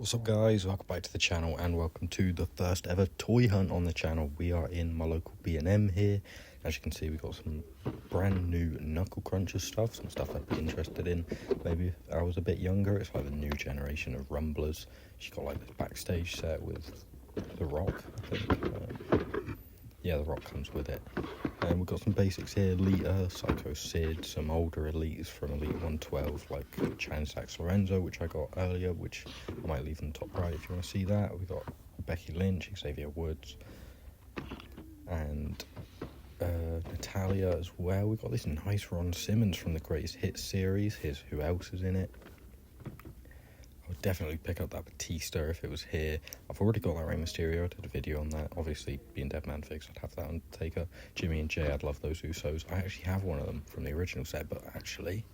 What's up guys, welcome back to the channel and welcome to the first ever toy hunt on the channel. We are in my local B&M here. As you can see, we've got some brand new Knuckle Cruncher stuff, some stuff I'd be interested in. Maybe if I was a bit younger. It's like the new generation of Rumblers. She's got like this backstage set with The Rock, I think. Yeah, The Rock comes with it. And we've got some basics here, Lita, Psycho Sid, some older elites from Elite 112, like Chan Sax Lorenzo, which I got earlier, which I might leave in the top right if you want to see that. We've got Becky Lynch, Xavier Woods, and Natalia as well. We've got this nice Ron Simmons from the Greatest Hits series. Here's who else is in it. I would definitely pick up that Batista if it was here. I've already got that Rey Mysterio. I did a video on that. Obviously, being Deadman figs, I'd have that Undertaker. Jimmy and Jay, I'd love those Usos. I actually have one of them from the original set, but actually,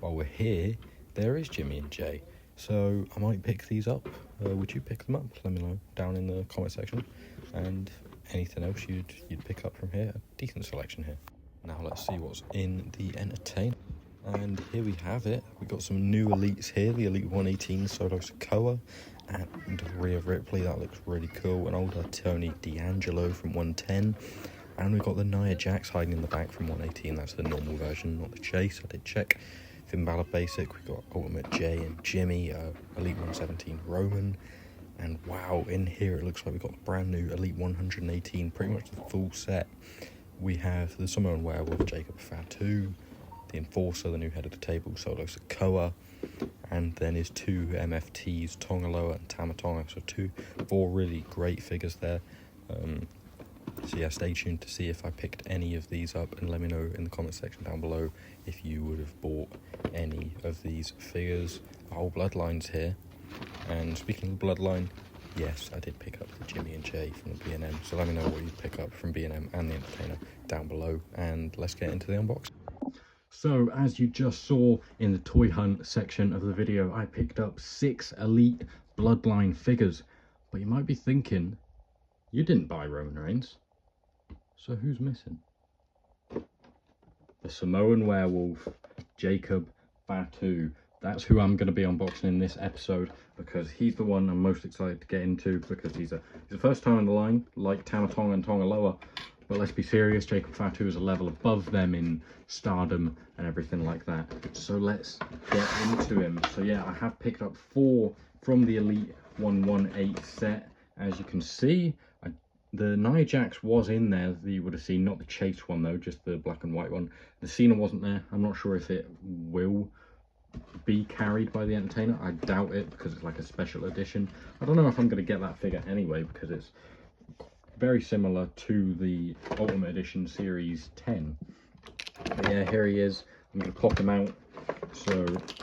while we're here, there is Jimmy and Jay. So I might pick these up. Would you pick them up? Let me know down in the comment section. And anything else you'd pick up from here. A decent selection here. Now let's see what's in the entertainment. And here we have it. We've got some new elites here. The Elite 118 Solo Sikoa and Rhea Ripley. That looks really cool. An older Tony D'Angelo from 110. And we've got the Nia Jax hiding in the back from 118. That's the normal version, not the chase. I did check. Finn Balor basic. We've got Ultimate Jay and Jimmy. Elite 117 Roman. And wow, in here it looks like we've got the brand new Elite 118. Pretty much the full set. We have the Samoan Werewolf, Jacob Fatu. The Enforcer, the new head of the table, Solo Sikoa, and then his two MFTs, Tongaloa and Tamatonga. So four really great figures there. So yeah, stay tuned to see if I picked any of these up, and let me know in the comment section down below if you would have bought any of these figures. Our Bloodline's here, and speaking of Bloodline, yes, I did pick up the Jimmy and Jay from the B&M. So let me know what you pick up from B&M and the Entertainer down below, and let's get into the unboxing. So, as you just saw in the toy hunt section of the video, I picked up 6 Elite Bloodline figures. But you might be thinking, you didn't buy Roman Reigns. So who's missing? The Samoan Werewolf, Jacob Fatu. That's who I'm going to be unboxing in this episode, because he's the one I'm most excited to get into, because he's the first time in the line, like Tamatonga and Tongaloa. But let's be serious, Jacob Fatu is a level above them in stardom and everything like that. So let's get into him. So yeah, I have picked up 4 from the Elite 118 set. As you can see, the Nia Jax was in there that you would have seen, not the chase one though, just the black and white one. The Cena wasn't there. I'm not sure if it will be carried by the Entertainer. I doubt it, because it's like a special edition. I don't know if I'm going to get that figure anyway, because it's very similar to the Ultimate Edition Series 10. But yeah, here he is. I'm going to pop him out. So let's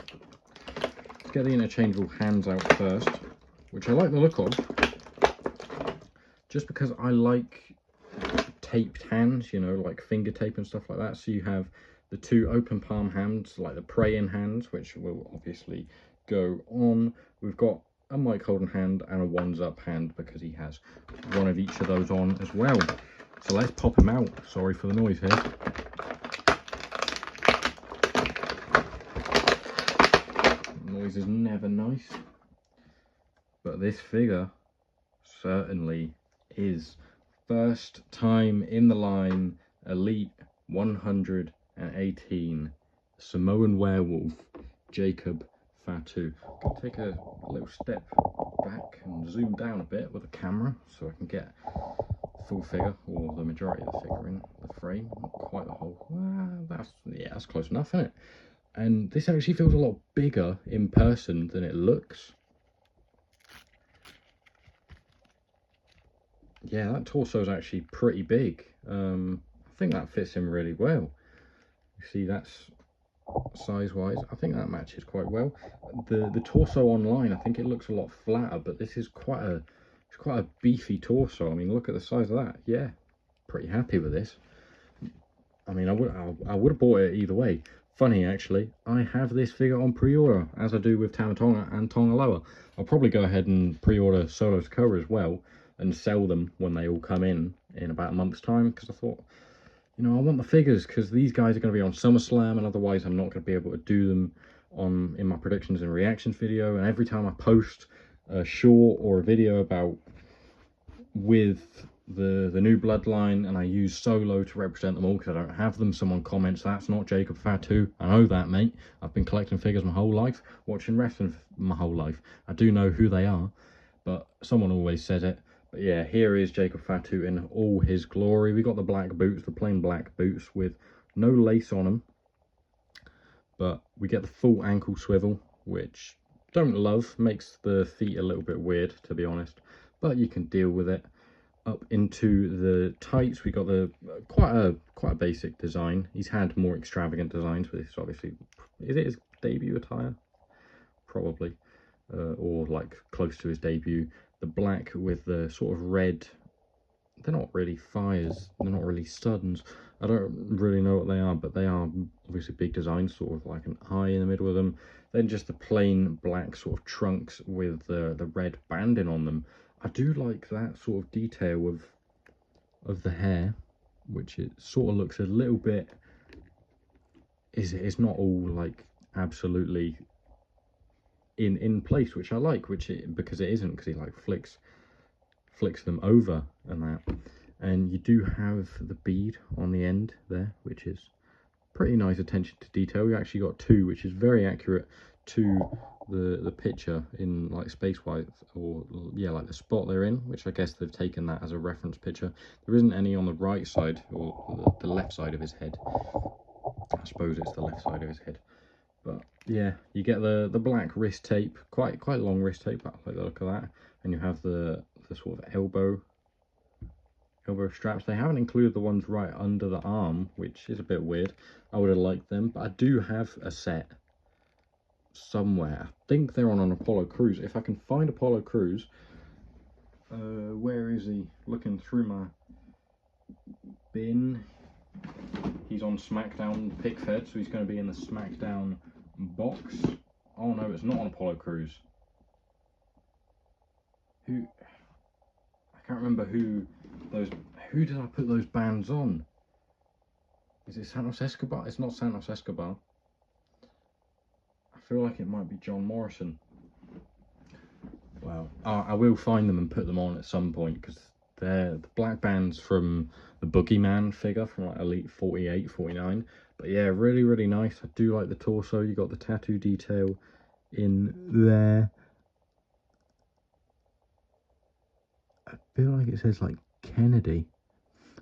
get the interchangeable hands out first, which I like the look of, just because I like taped hands, you know, like finger tape and stuff like that. So you have the 2 open palm hands, like the praying hands, which will obviously go on. We've got a Mike Holden hand and a ones up hand, because he has one of each of those on as well. So let's pop him out. Sorry for the noise here. Noise is never nice, but this figure certainly is. First time in the line, Elite 118 Samoan Werewolf, Jacob Fatu. I'll take a little step back and zoom down a bit with the camera so I can get the full figure, or the majority of the figure, in the frame. Not quite the whole. That's close enough, isn't it? And this actually feels a lot bigger in person than it looks. Yeah, that torso is actually pretty big. I think that fits him really well. You see, that's size wise, I think that matches quite well. The torso online, I think it looks a lot flatter, but this is quite a beefy torso. I mean, look at the size of that. Yeah, pretty happy with this. I mean, I would have bought it either way. Funny actually, I have this figure on pre-order, as I do with Tamatonga and Tongaloa. I'll probably go ahead and pre-order Solo Sikoa as well, and sell them when they all come in about a month's time, because I thought, you know, I want the figures, because these guys are going to be on SummerSlam, and otherwise I'm not going to be able to do them in my predictions and reactions video. And every time I post a short or a video about with the new Bloodline, and I use Solo to represent them all because I don't have them. Someone comments, that's not Jacob FATU. I know that, mate. I've been collecting figures my whole life, watching wrestling my whole life. I do know who they are, but someone always says it. But yeah, here is Jacob FATU in all his glory. We got the black boots, the plain black boots with no lace on them, but we get the full ankle swivel, which don't love, makes the feet a little bit weird, to be honest, but you can deal with it. Up into the tights, we got the quite a basic design. He's had more extravagant designs, but this is obviously, is it his debut attire? Probably, or like close to his debut. The black with the sort of red, they're not really fires, they're not really studs. I don't really know what they are, but they are obviously big designs, sort of like an eye in the middle of them. Then just the plain black sort of trunks with the red banding on them. I do like that sort of detail of the hair, which it sort of looks a little bit, it's not all like absolutely in place, which I like, because it isn't, because he like flicks them over and that. And you do have the bead on the end there, which is pretty nice attention to detail. We actually got two, which is very accurate to the picture in like space wise, or yeah, like the spot they're in, which I guess they've taken that as a reference picture. There isn't any on the right side, or the left side of his head. I suppose it's the left side of his head. But yeah, you get the black wrist tape, quite long wrist tape. I like the look of that. And you have the sort of elbow straps. They haven't included the ones right under the arm, which is a bit weird. I would have liked them, but I do have a set somewhere. I think they're on an Apollo Crews. If I can find Apollo Crews, where is he? Looking through my bin. He's on SmackDown PIC-FED, so he's going to be in the SmackDown box. Oh no, it's not on Apollo Crews. Who? I can't remember who did I put those bands on? Is it Santos Escobar? It's not Santos Escobar. I feel like it might be John Morrison. Well, I will find them and put them on at some point, because they're the black bands from the Boogeyman figure from like Elite 48, 49. But yeah, really nice. I do like the torso. You got the tattoo detail in there. I feel like it says like Kennedy.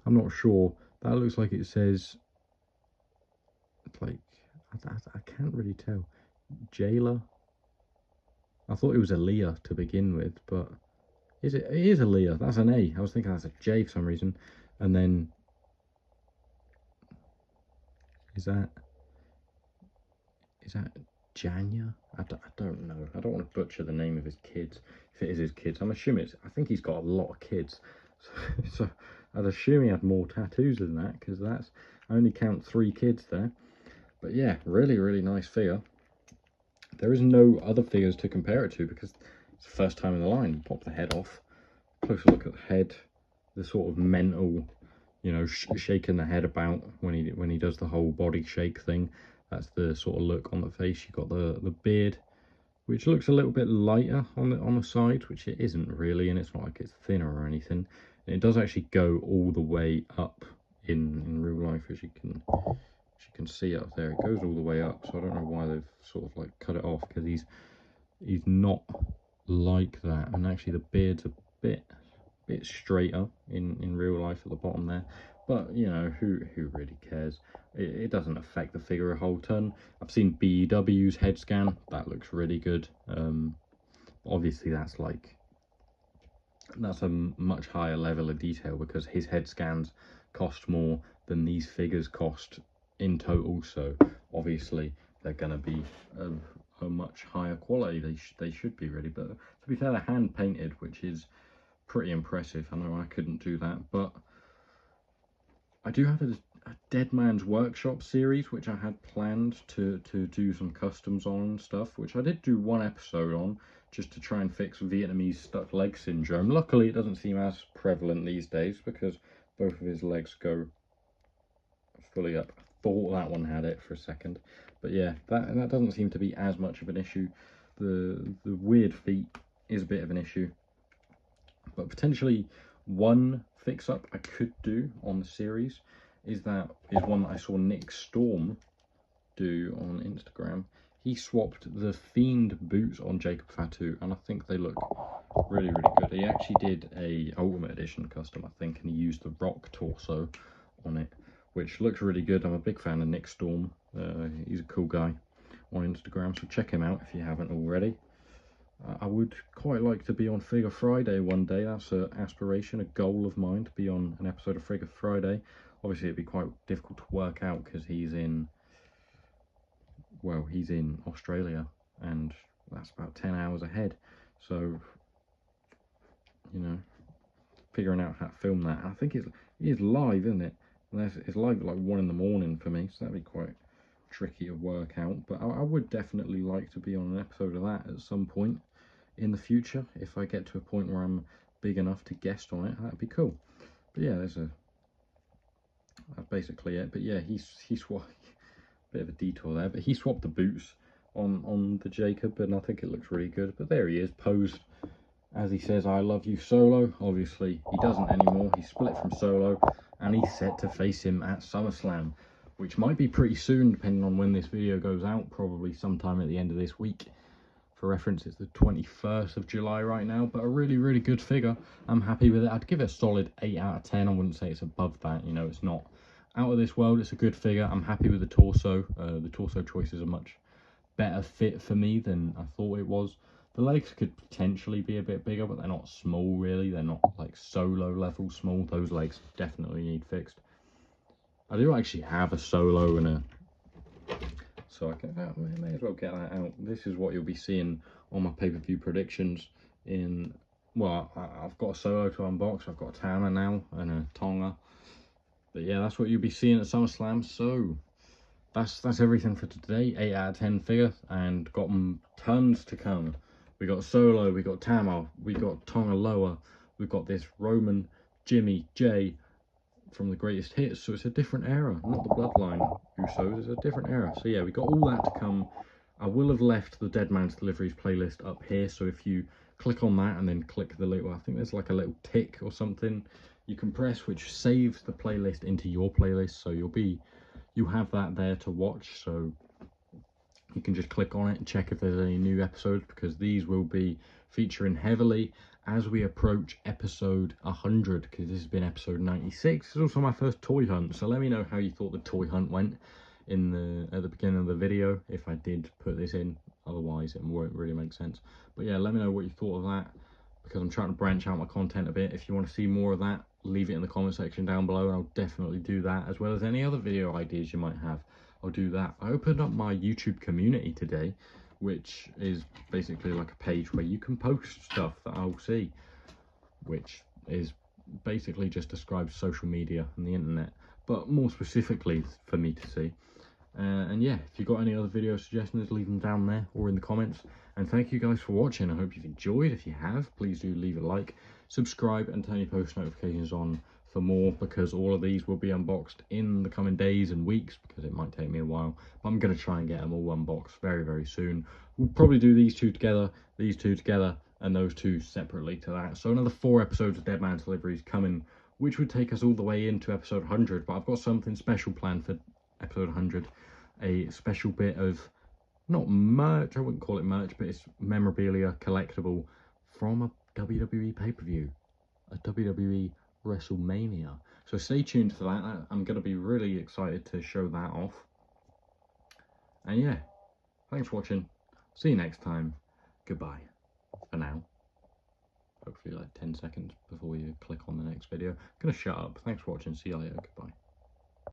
I'm not sure. That looks like it says, like, I can't really tell. Jailer. I thought it was Aaliyah to begin with, but it is Aaliyah. That's an A. I was thinking that's a J for some reason. And then is that Janya? I don't know. I don't want to butcher the name of his kids. If it is his kids, I'm assuming I think he's got a lot of kids. So I'd assume he had more tattoos than that, because I only count 3 kids there. But yeah, really nice figure. There is no other figures to compare it to, because it's the first time in the line. Pop the head off. Closer look at the head. The sort of mental, you know, shaking the head about when he does the whole body shake thing. That's the sort of look on the face. You got the beard, which looks a little bit lighter on the side, which it isn't really, and it's not like it's thinner or anything. And it does actually go all the way up in real life, as you can see up there. It goes all the way up, so I don't know why they've sort of like cut it off, because he's not like that. And actually the beard's a bit straighter in real life at the bottom there, but you know, who really cares? It doesn't affect the figure a whole ton. I've seen BEW's head scan, that looks really good. Obviously that's a much higher level of detail, because his head scans cost more than these figures cost in total, so obviously they're going to be a much higher quality. They should be really, but to be fair, they're hand painted, which is pretty impressive. I know I couldn't do that, but I do have a Deadman's Workshop series, which I had planned to do some customs on and stuff, which I did do one episode on, just to try and fix Vietnamese stuck leg syndrome. Luckily it doesn't seem as prevalent these days, because both of his legs go fully up. I thought that one had it for a second, but yeah, that doesn't seem to be as much of an issue. The weird feet is a bit of an issue. But potentially one fix-up I could do on the series is one that I saw Nick Storm do on Instagram. He swapped the Fiend boots on Jacob Fatu, and I think they look really, really good. He actually did a Ultimate Edition custom, I think, and he used the Rock torso on it, which looks really good. I'm a big fan of Nick Storm. He's a cool guy on Instagram, so check him out if you haven't already. I would quite like to be on Figure Friday one day. That's an aspiration, a goal of mine, to be on an episode of Figure Friday. Obviously, it'd be quite difficult to work out because he's in Australia, and that's about 10 hours ahead. So, you know, figuring out how to film that. I think it is live, isn't it? And it's live at like 1 in the morning for me, so that'd be quite tricky to work out. But I would definitely like to be on an episode of that at some point in the future. If I get to a point where I'm big enough to guest on it, that'd be cool. But yeah, that's basically it. But yeah, he swapped, bit of a detour there, but he swapped the boots on the Jacob, and I think it looks really good. But there he is, posed as he says, "I love you, Solo." Obviously he doesn't anymore. He's split from Solo, and he's set to face him at SummerSlam, which might be pretty soon depending on when this video goes out, probably sometime at the end of this week. For reference, it's the 21st of July right now, but a really, really good figure. I'm happy with it. I'd give it a solid 8 out of 10. I wouldn't say it's above that, you know, it's not out of this world. It's a good figure. I'm happy with the torso. The torso choice is a much better fit for me than I thought it was. The legs could potentially be a bit bigger, but they're not small really. They're not like Solo level small. Those legs definitely need fixed. I do actually have a Solo and a... So I may as well get that out. This is what you'll be seeing on my pay-per-view predictions in... Well, I've got a Solo to unbox. I've got a Tama now and a Tonga. But yeah, that's what you'll be seeing at SummerSlam. So that's everything for today. 8 out of 10 figure, and got tons to come. We got Solo, we got Tama, we got Tonga Loa, we've got this Roman, Jimmy, Jay from the Greatest Hits. So it's a different era, not the Bloodline Usos. It's a different era. So yeah, we got all that to come. I will have left the Deadman's Deliveries playlist up here. So if you click on that and then click the little, I think there's like a little tick or something you can press, which saves the playlist into your playlist. So you have that there to watch. So you can just click on it and check if there's any new episodes, because these will be featuring heavily as we approach episode 100, because this has been episode 96. It's also my first toy hunt, so let me know how you thought the toy hunt went at the beginning of the video, if I did put this in. Otherwise it won't really make sense. But yeah, let me know what you thought of that, because I'm trying to branch out my content a bit. If you want to see more of that, leave it in the comment section down below, and I'll definitely do that, as well as any other video ideas you might have. I'll do that. I opened up my YouTube community today, which is basically like a page where you can post stuff that I'll see, which is basically just describes social media and the internet, but more specifically for me to see. And yeah, if you've got any other video suggestions, leave them down there or in the comments. And thank you guys for watching. I hope you've enjoyed. If you have, please do leave a like, subscribe, and turn your post notifications on for more, because all of these will be unboxed in the coming days and weeks, because it might take me a while. But I'm going to try and get them all unboxed very, very soon. We'll probably do these two together, and those two separately to that. So another 4 episodes of Deadman's Deliveries coming, which would take us all the way into episode 100. But I've got something special planned for episode 100. A special bit of, not merch, I wouldn't call it merch, but it's memorabilia collectible from a WWE pay-per-view, a WWE WrestleMania. So stay tuned for that. I'm going to be really excited to show that off. And yeah, thanks for watching. See you next time. Goodbye for now. Hopefully like 10 seconds before you click on the next video. I'm going to shut up. Thanks for watching. See you later. Goodbye.